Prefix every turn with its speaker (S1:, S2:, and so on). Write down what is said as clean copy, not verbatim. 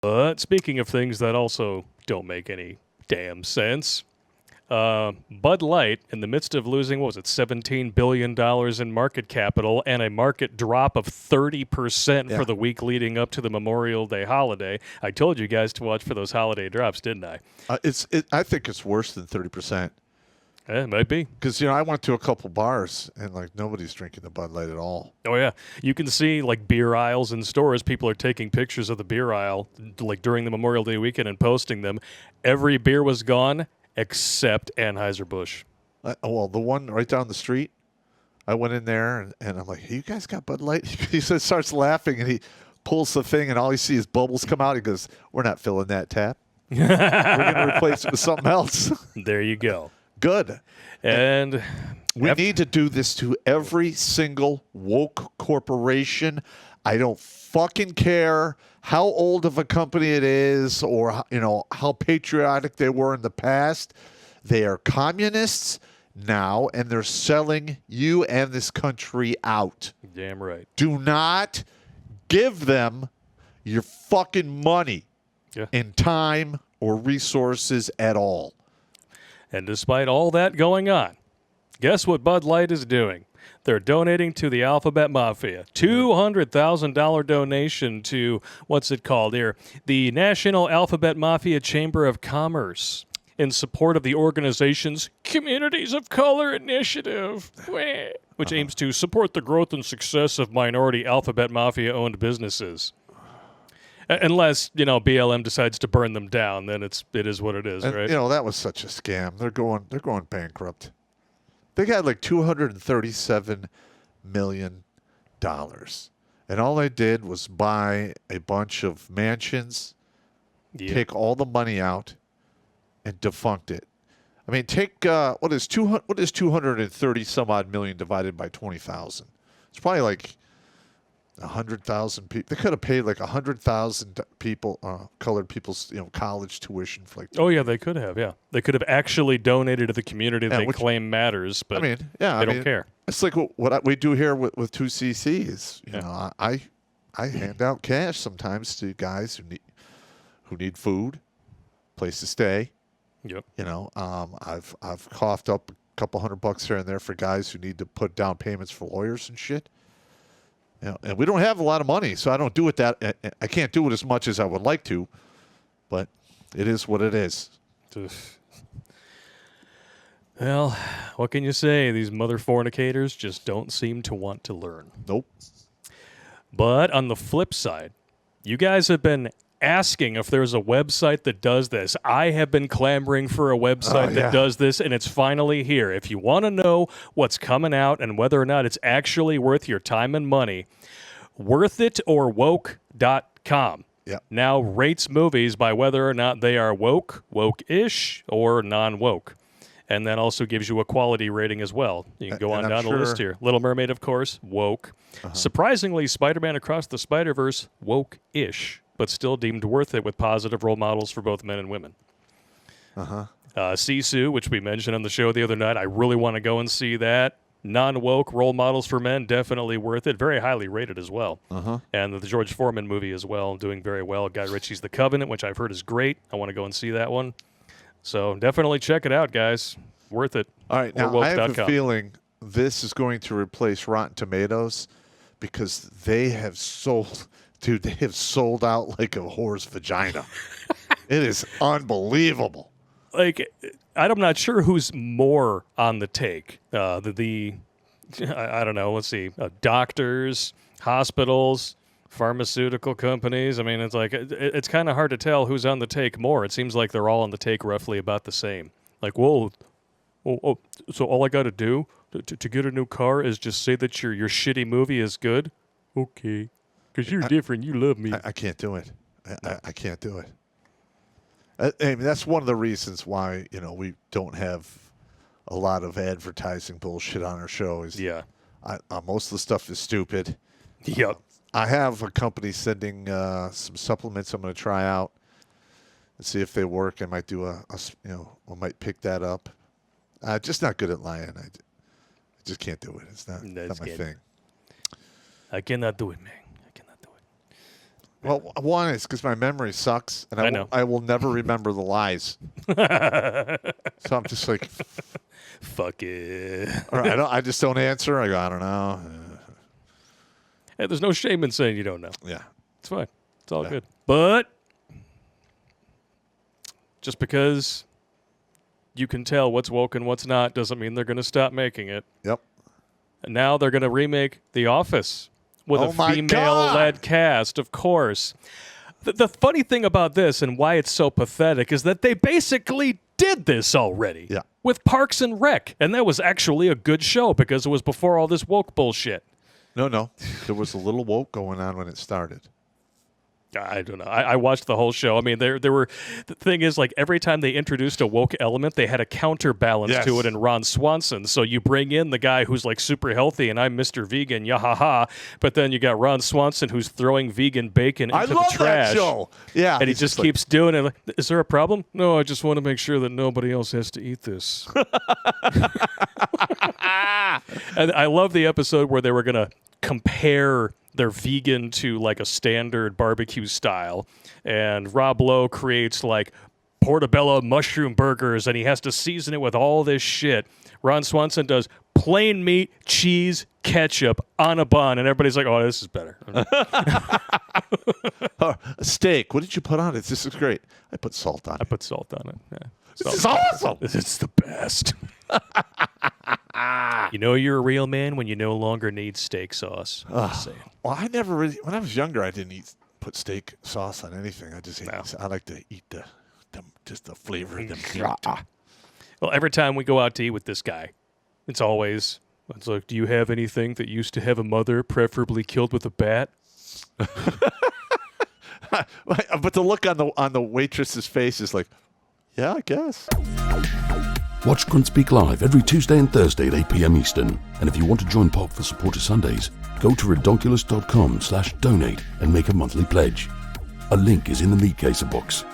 S1: But speaking of things that also don't make any damn sense, Bud Light, in the midst of losing, what was it, $17 billion in market capital and a market drop of 30% for the week leading up to the Memorial Day holiday. I told you guys to watch for those holiday drops, didn't I?
S2: I think it's worse than 30%.
S1: It might be.
S2: Because, I went to a couple bars, and, nobody's drinking the Bud Light at all.
S1: Oh, yeah. You can see, beer aisles in stores. People are taking pictures of the beer aisle, during the Memorial Day weekend and posting them. Every beer was gone except Anheuser-Busch.
S2: Well, the one right down the street, I went in there, and I'm like, hey, you guys got Bud Light? He starts laughing, and he pulls the thing, and all you see is bubbles come out. He goes, we're not filling that tap. We're going to replace it with something else.
S1: There you go.
S2: Good.
S1: And
S2: we need to do this to every single woke corporation. I don't fucking care how old of a company it is or, how patriotic they were in the past. They are communists now, and they're selling you and this country out.
S1: Damn right.
S2: Do not give them your fucking money and time or resources at all.
S1: And despite all that going on, guess what Bud Light is doing? They're donating to the Alphabet Mafia. $200,000 donation to, what's it called here? The National Alphabet Mafia Chamber of Commerce in support of the organization's Communities of Color Initiative, which aims to support the growth and success of minority Alphabet Mafia-owned businesses. Unless, BLM decides to burn them down, then it is what it is, right?
S2: That was such a scam. They're going bankrupt. They got $237 million. And all they did was buy a bunch of mansions, take all the money out, and defunct it. I mean, take what is 230 some odd million divided by 20,000? It's probably 100,000 people. They could have paid 100,000 people, colored people's, college tuition for
S1: Oh yeah, they could have. Yeah, they could have actually donated to the community they claim matters. But they don't care.
S2: It's like what we do here with 2CCs. I hand out cash sometimes to guys who need food, place to stay.
S1: Yep.
S2: I've coughed up a couple $100 here and there for guys who need to put down payments for lawyers and shit. And we don't have a lot of money, so I don't do it I can't do it as much as I would like to, but it is what it is.
S1: Well, what can you say? These mother fornicators just don't seem to want to learn.
S2: Nope.
S1: But on the flip side, you guys have been asking if there's a website that does this. I have been clamoring for a website that does this, and it's finally here. If you want to know what's coming out and whether or not it's actually worth your time and money, worthitorwoke.com.
S2: Yep.
S1: Now rates movies by whether or not they are woke, woke-ish, or non-woke. And that also gives you a quality rating as well. You can go on down the list here. Little Mermaid, of course, woke. Surprisingly, Spider-Man Across the Spider-Verse, woke-ish, but still deemed worth it with positive role models for both men and women. Sisu, which we mentioned on the show the other night, I really want to go and see that. Non-woke role models for men, definitely worth it. Very highly rated as well. And the George Foreman movie as well, doing very well. Guy Ritchie's The Covenant, which I've heard is great. I want to go and see that one. So definitely check it out, guys. Worth it.
S2: All right, now I have a feeling this is going to replace Rotten Tomatoes because they have sold... Dude, they have sold out like a whore's vagina. It is unbelievable.
S1: I'm not sure who's more on the take. I don't know. Let's see. Doctors, hospitals, pharmaceutical companies. I mean, it's it's kind of hard to tell who's on the take more. It seems like they're all on the take roughly about the same. So all I got to do to get a new car is just say that your shitty movie is good? Okay. Because you're different. You love me.
S2: I can't do it. I can't do it. I mean, that's one of the reasons why, we don't have a lot of advertising bullshit on our show. Most of the stuff is stupid.
S1: Yep.
S2: I have a company sending some supplements I'm going to try out and see if they work. I might do I might pick that up. Just not good at lying. I just can't do it. It's not my thing.
S1: I cannot do it, man.
S2: Well, one is because my memory sucks, and
S1: I know.
S2: I will never remember the lies. So I'm just like,
S1: fuck it.
S2: or I just don't answer. I go, I don't know.
S1: Hey, there's no shame in saying you don't know.
S2: Yeah.
S1: It's fine. It's all good. But just because you can tell what's woke and what's not doesn't mean they're going to stop making it.
S2: Yep.
S1: And now they're going to remake The Office with a female-led cast, of course. The funny thing about this and why it's so pathetic is that they basically did this already with Parks and Rec. And that was actually a good show because it was before all this woke bullshit.
S2: No. There was a little woke going on when it started.
S1: I don't know. I watched the whole show. I mean, there were. The thing is, like, every time they introduced a woke element, they had a counterbalance to it in Ron Swanson. So you bring in the guy who's, like, super healthy, and I'm Mr. Vegan, yahaha. But then you got Ron Swanson who's throwing vegan bacon into the trash.
S2: That show. Yeah.
S1: And he just keeps doing it. Like, is there a problem? No, I just want to make sure that nobody else has to eat this. And I love the episode where they were going to compare their vegan to like a standard barbecue style, and Rob Lowe creates like portobello mushroom burgers, and he has to season it with all this shit. Ron Swanson does plain meat, cheese, ketchup on a bun, and everybody's like, "Oh, this is better."
S2: A steak. What did you put on it? This is great. I put salt on it.
S1: I put salt on it. Yeah.
S2: This is awesome.
S1: It's the best. You know you're a real man when you no longer need steak sauce.
S2: Well, I never really. When I was younger, I didn't put steak sauce on anything. I just ate. I like to eat just the flavor of the meat.
S1: Well, every time we go out to eat with this guy, it's like, do you have anything that used to have a mother, preferably killed with a bat?
S2: But the look on the waitress's face is like, yeah, I guess.
S3: Watch Grunt Speak live every Tuesday and Thursday at 8 p.m. Eastern. And if you want to join Pop for Supporter Sundays, go to redonkulous.com/donate and make a monthly pledge. A link is in the meat caser box.